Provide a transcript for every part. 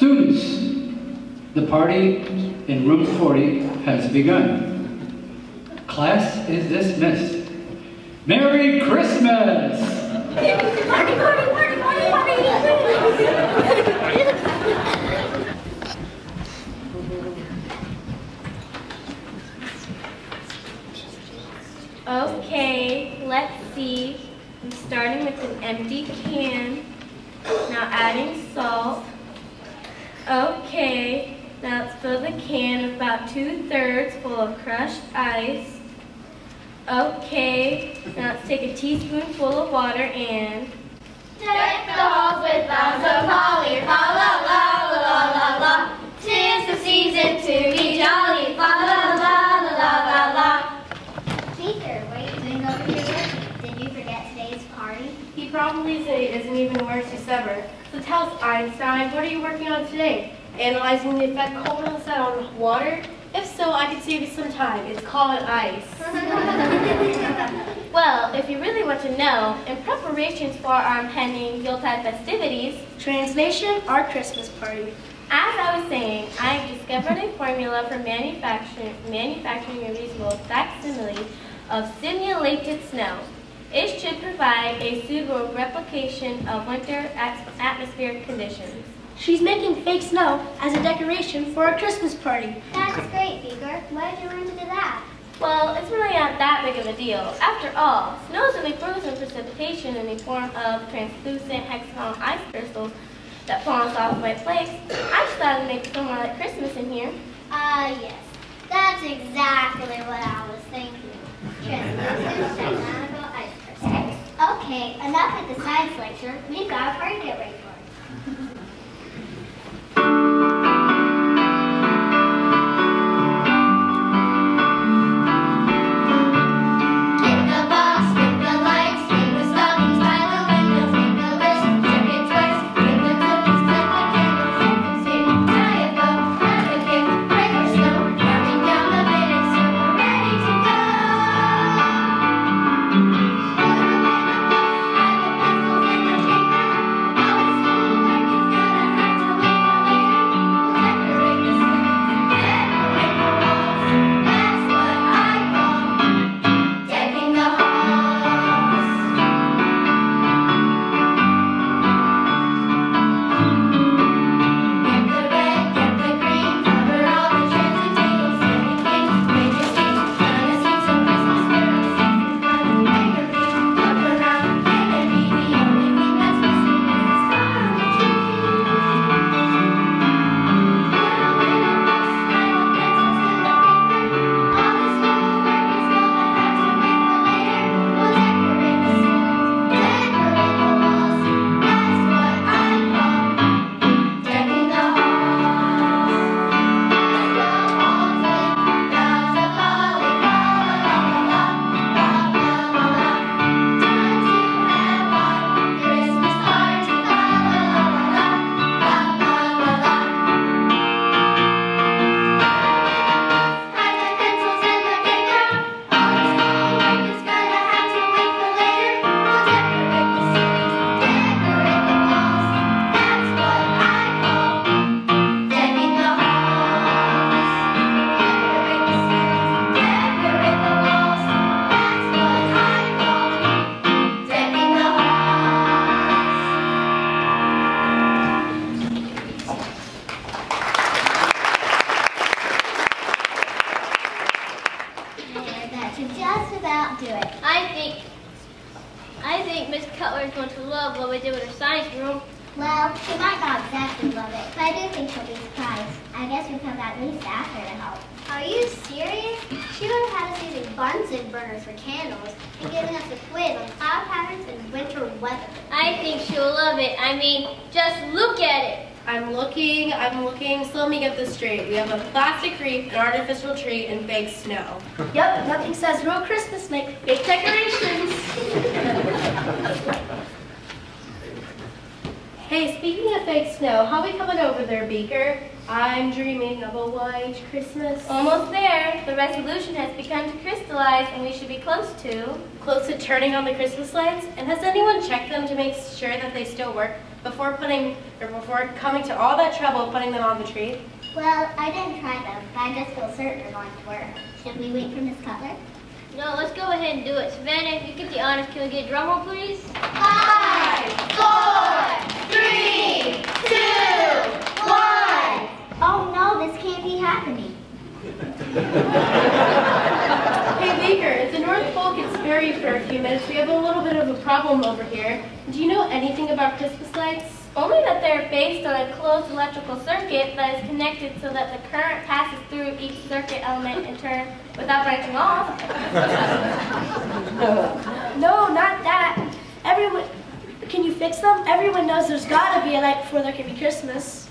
Students, the party in room 40 has begun. Class is dismissed. Merry Christmas! Party, party, party, party, party! Okay, let's see. I'm starting with an empty can. Now adding salt. Okay, now let's fill the can about 2/3 full of crushed ice. Okay, now let's take a teaspoonful of water and deck the halls with boughs of holly, fa la la la la la la. 'Tis the season to be jolly, fa la la la la la la. Peter, what are you doing over here with me? Did you forget today's party? He probably said it isn't even worse as ever. So tell us, Einstein, what are you working on today? Analyzing the effect coldness had on water? If so, I could save you some time. It's called ice. Well, if you really want to know, in preparations for our impending Yuletide festivities, Translation, our Christmas party. as I was saying, I have discovered a formula for manufacturing a reasonable facsimile of simulated snow. It should provide a suitable replication of winter atmospheric conditions. She's making fake snow as a decoration for a Christmas party. That's great, Beaker. Where did you learn to do that? Well, it's really not that big of a deal. After all, snow is only frozen precipitation in the form of translucent hexagonal ice crystals that fall on soft white flakes. I just thought it'd make it feel more like Christmas in here. Yes. That's exactly what I was thinking. Translucent hexagonal ice crystals. Okay, enough with the science lecture. We've got a party to get ready for. Just about do it. I think Miss Cutler is going to love what we did with her science room. Well, she might not exactly love it, but I do think she'll be surprised. I guess we come at least ask her to help. Are you serious? She would have had us using Bunsen burners for candles and giving us a quiz on cloud patterns and winter weather. I think she'll love it. I mean, just look at it. I'm looking, so let me get this straight. We have a plastic wreath, an artificial tree, and fake snow. Yep, nothing says real Christmas like fake decorations. Hey, speaking of fake snow, how we coming over there, Beaker? I'm dreaming of a white Christmas. Almost there. The resolution has begun to crystallize, and we should be close to turning on the Christmas lights? And has anyone checked them to make sure that they still work? before coming to all that trouble putting them on the tree? Well, I didn't try them, but I just feel certain they're going to work. Should we wait for Miss Cutler? No, let's go ahead and do it. Savannah, if you get the honors, can we get a drum roll, please? 5, 4, 3, 2, 1. Oh no, this can't be happening. Hey Baker, if the North Pole gets buried for a few minutes, we have a little bit of a problem over here. Do you know anything about Christmas lights? Only that they're based on a closed electrical circuit that is connected so that the current passes through each circuit element in turn without branching off. No, not that. Everyone, can you fix them? Everyone knows there's gotta be a light before there can be Christmas.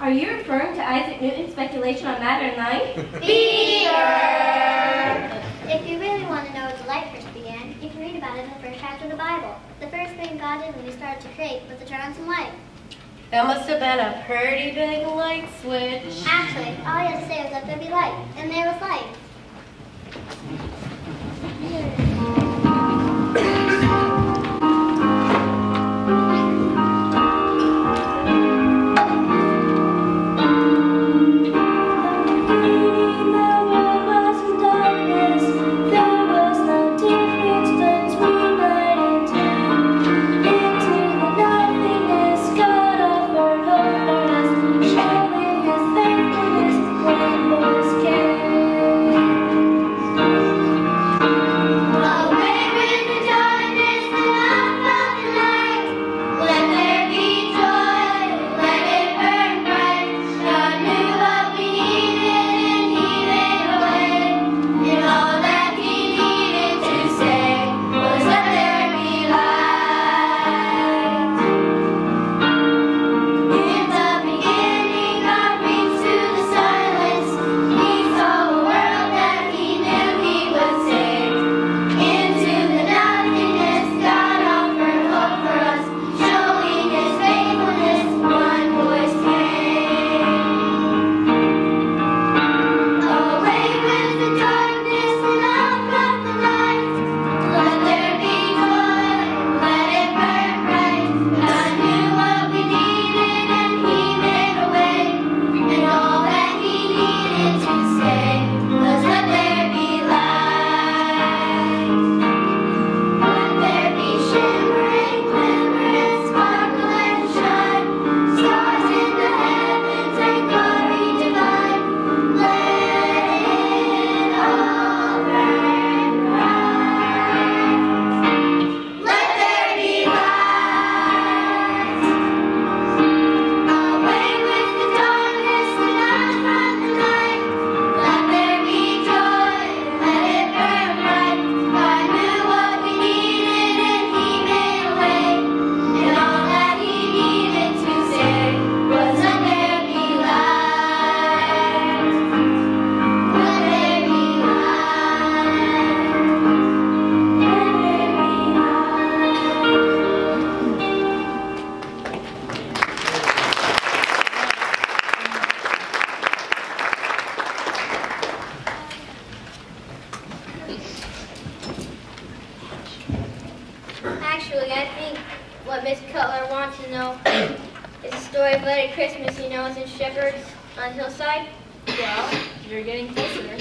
Are you referring to Isaac Newton's speculation on matter and light? If you really want to know how the light first began, you can read about it in the first chapter of the Bible. The first thing God did when he started to create was to turn on some light. That must have been a pretty big light switch. Actually, all he had to say was let there be light, and there was light. What Miss Cutler wants to know is the story of Lady Christmas, you know, in Shepherds on the hillside. Well, you're getting closer.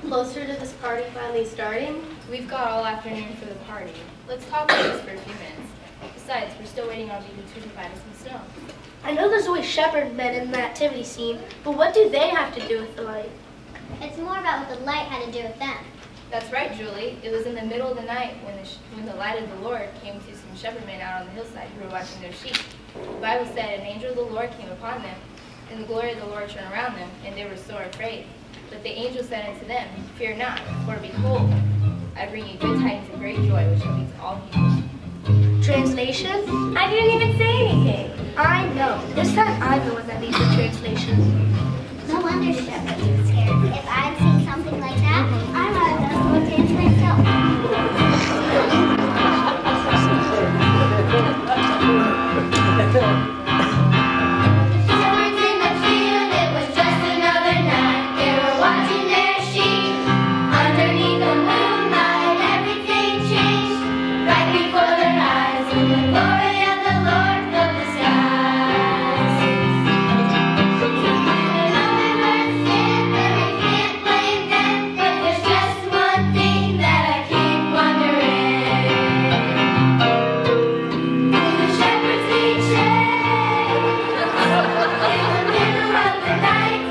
Closer to this party finally starting? We've got all afternoon for the party. Let's talk about this for a few minutes. Besides, we're still waiting on people to provide us some snow. I know there's always shepherd men in the nativity scene, but what do they have to do with the light? It's more about what the light had to do with them. That's right, Julie. It was in the middle of the night when the light of the Lord came to some shepherd men out on the hillside who were watching their sheep. The Bible said an angel of the Lord came upon them, and the glory of the Lord shone around them, and they were sore afraid. But the angel said unto them, Fear not, for behold, I bring you good tidings of great joy, which shall be to all people. Translation? I didn't even say anything. I know. This time I'm the one that needs the translation. No wonder Shepherds were scared. If I'd seen something like that, I might have done the dance myself. Shepherds in the field, it was just another night. They were watching their sheep underneath the moonlight. Everything changed right before their eyes, and the glory of the Lord filled the skies. And all they were sin, but we can't blame them. But there's just one thing that I keep wondering: do the shepherds need shade in the middle of the night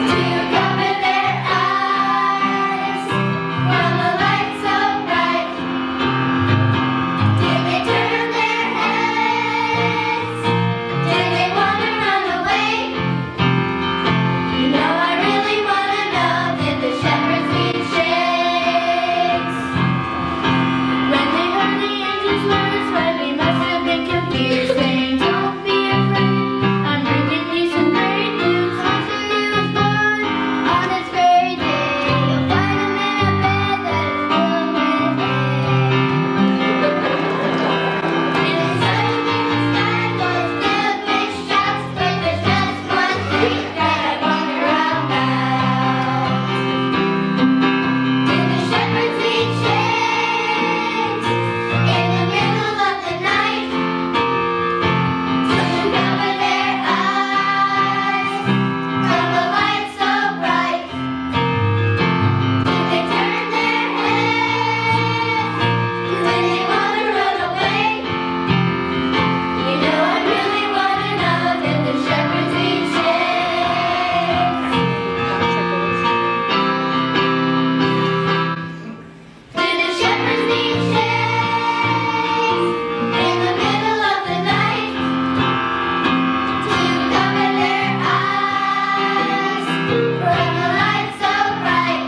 to cover their eyes from the light so bright? Did they turn their heads? Did they want to run away? You know, I really want to know, did the shepherds need shades? When they heard the angel's words, why they must have been confused, saying, Don't be afraid, I'm bringing you some great news. Unto you was born on this very day. You'll find him in a bed that is full with hay. And the sun in the sky was filled with shouts, but there's just one thing that I wonder about: did the shepherds need shades in the middle of the night to cover their eyes from the light so bright? Did they turn their heads when they want to run away? You know, I really want to know, did the shepherds need shades? Did the shepherds need shades in the middle of the night to cover their eyes from the light so bright?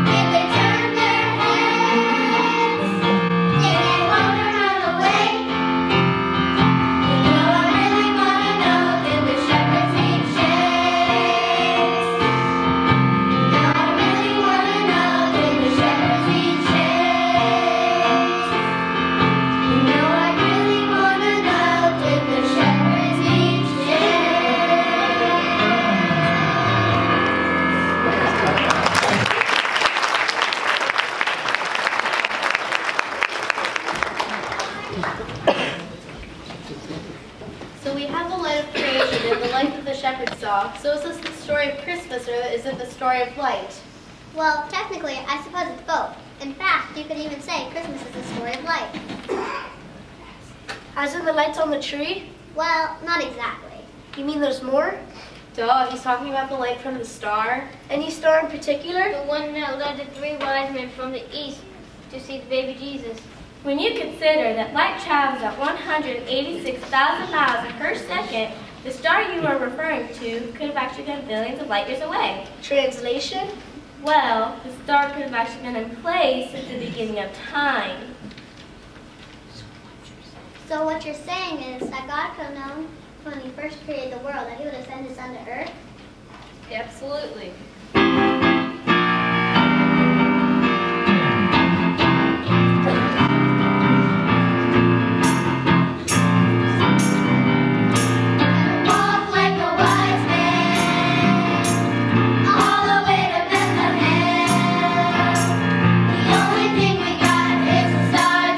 Did they turn their heads? Did they want to run away? You know, I really want to know, did the shepherds need shades? You know, I really want to know, did the shepherds need shades? You know, I really want to know, did the shepherds need So we have the light of creation and the light that the shepherds saw. So is this the story of Christmas, or is it the story of light? Well, technically, I suppose it's both. In fact, you could even say Christmas is the story of light. As in the lights on the tree? Well, not exactly. You mean there's more? Duh, he's talking about the light from the star. Any star in particular? The one that led the three wise men from the east to see the baby Jesus. When you consider that light travels at 186,000 miles per second, the star you are referring to could have actually been billions of light years away. Translation? Well, the star could have actually been in place since the beginning of time. So what you're saying is that God could have known when he first created the world that he would have sent his son to earth? Absolutely. Walk like a wise man all the way to Bethlehem. The only thing we got is a star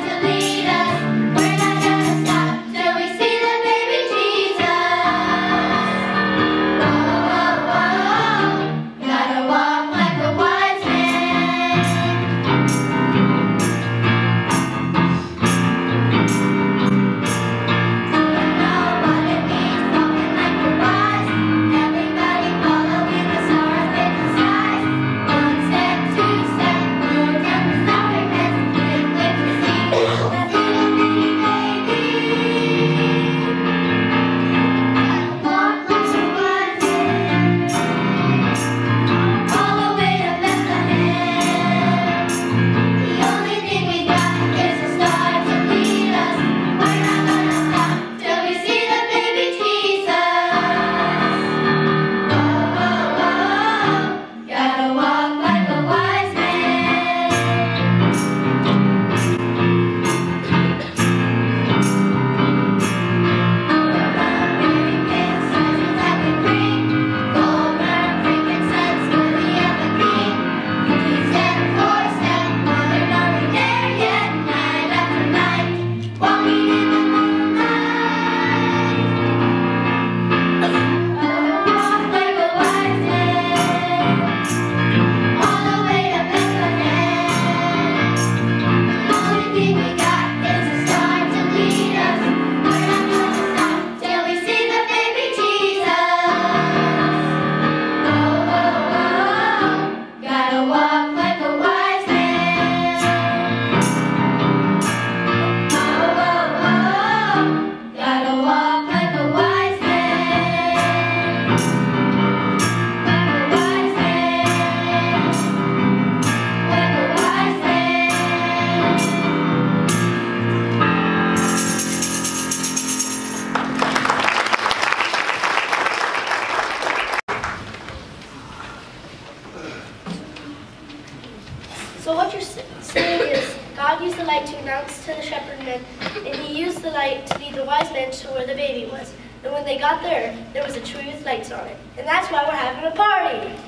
So what you're saying is God used the light to announce to the shepherd men, and he used the light to lead the wise men to where the baby was. And when they got there was a tree with lights on it. And that's why we're having a party.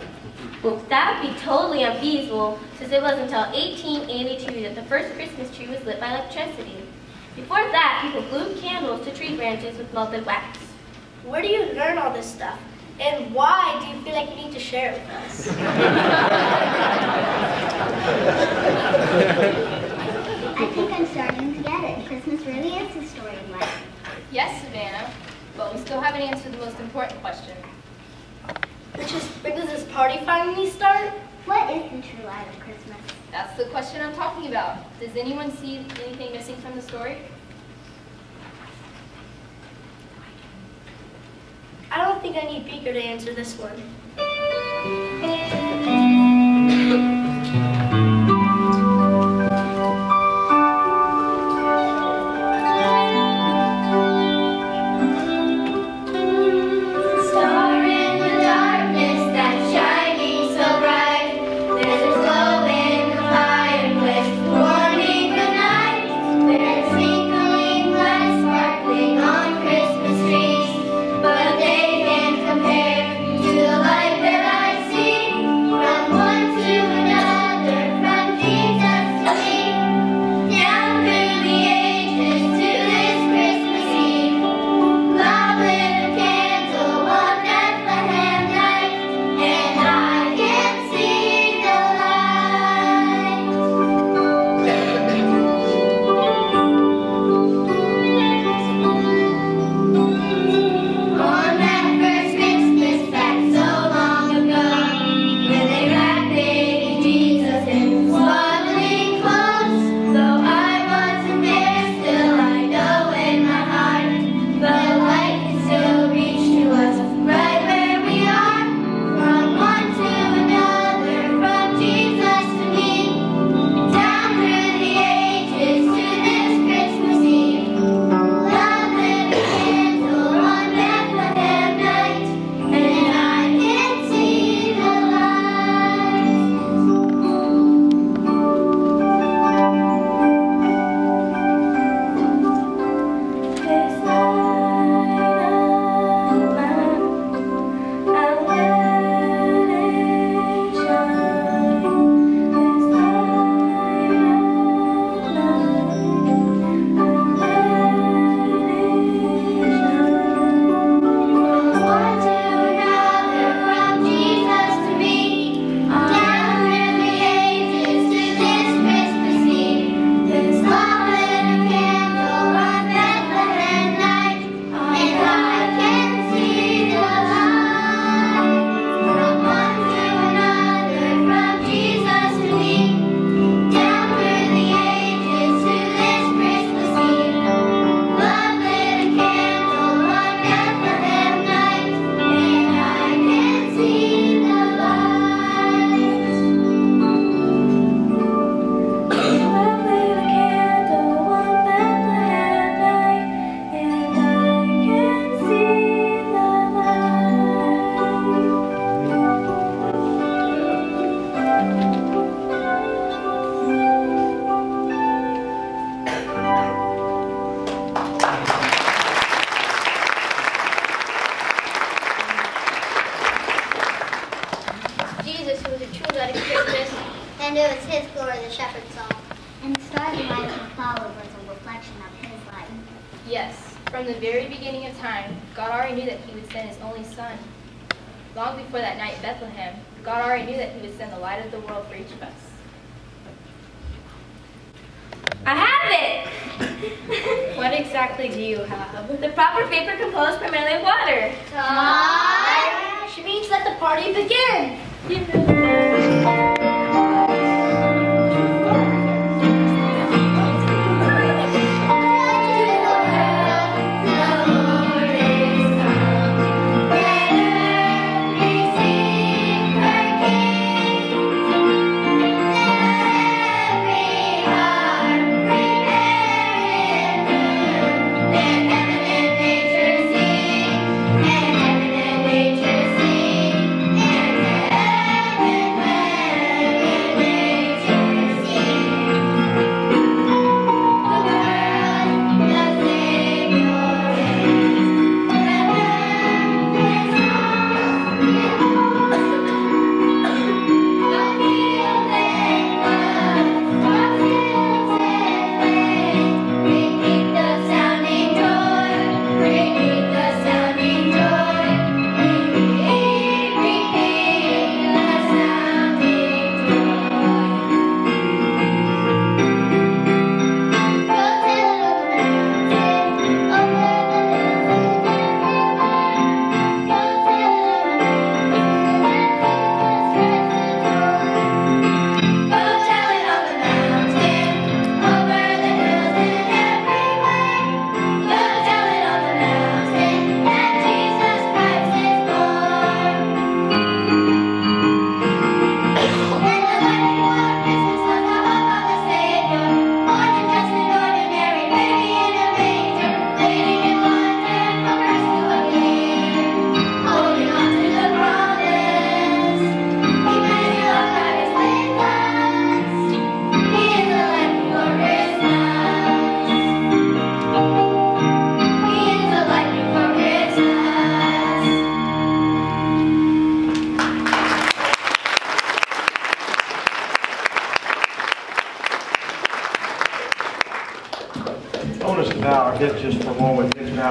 Well, that would be totally unfeasible, since it wasn't until 1882 that the first Christmas tree was lit by electricity. Before that, people glued candles to tree branches with melted wax. Where do you learn all this stuff? And why do you feel like you need to share it with us? I think I'm starting to get it. Christmas really is the story of life. Yes, Savannah, but we still haven't answered the most important question. Which is, when does this party finally start? What is the true light of Christmas? That's the question I'm talking about. Does anyone see anything missing from the story? I don't think I need Beaker to answer this one. And it was his glory the shepherd saw. And the stars and lights that followed was a reflection of his light. Yes, from the very beginning of time, God already knew that he would send his only son. Long before that night in Bethlehem, God already knew that he would send the light of the world for each of us. I have it! What exactly do you have? The proper vapor composed primarily of water. Time! She means let the party begin! And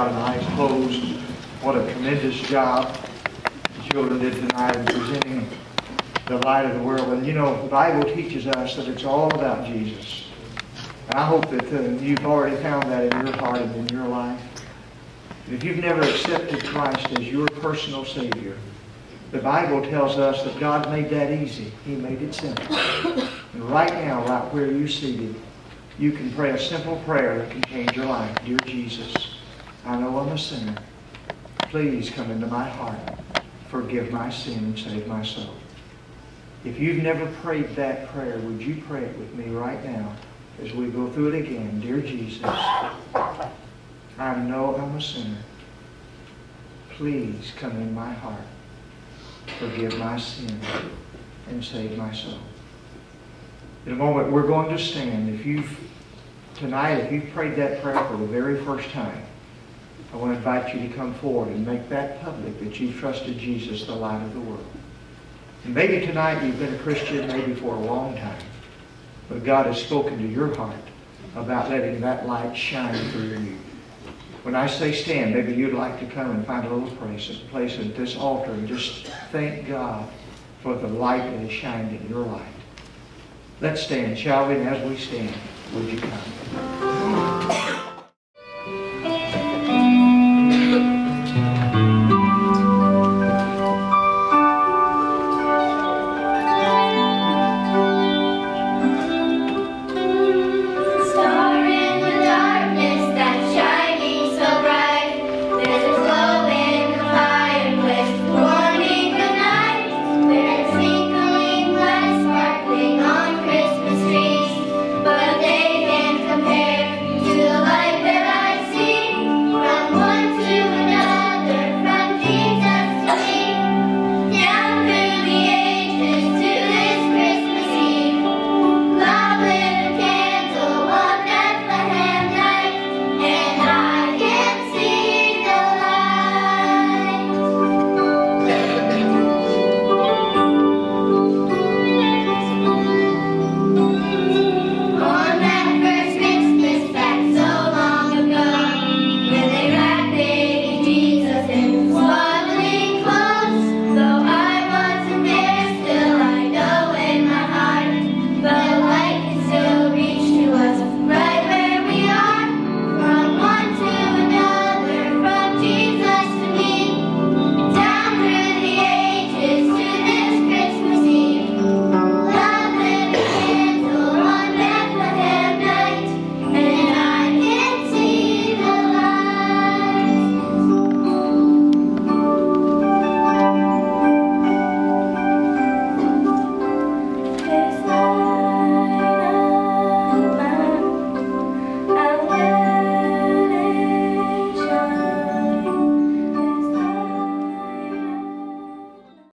out and eyes closed. What a tremendous job the children did tonight in presenting the light of the world. And you know, the Bible teaches us that it's all about Jesus. And I hope that you've already found that in your heart and in your life. And if you've never accepted Christ as your personal Savior, the Bible tells us that God made that easy. He made it simple. And right now, right where you're seated, you can pray a simple prayer that can change your life. Dear Jesus, I know I'm a sinner. Please come into my heart. Forgive my sin and save my soul. If you've never prayed that prayer, would you pray it with me right now as we go through it again? Dear Jesus, I know I'm a sinner. Please come in my heart. Forgive my sin and save my soul. In a moment, we're going to stand. If you've prayed that prayer for the very first time, I want to invite you to come forward and make that public that you've trusted Jesus, the light of the world. And maybe tonight you've been a Christian maybe for a long time, but God has spoken to your heart about letting that light shine through you. When I say stand, maybe you'd like to come and find a little place at this altar and just thank God for the light that has shined in your life. Let's stand, shall we? And as we stand, would you come?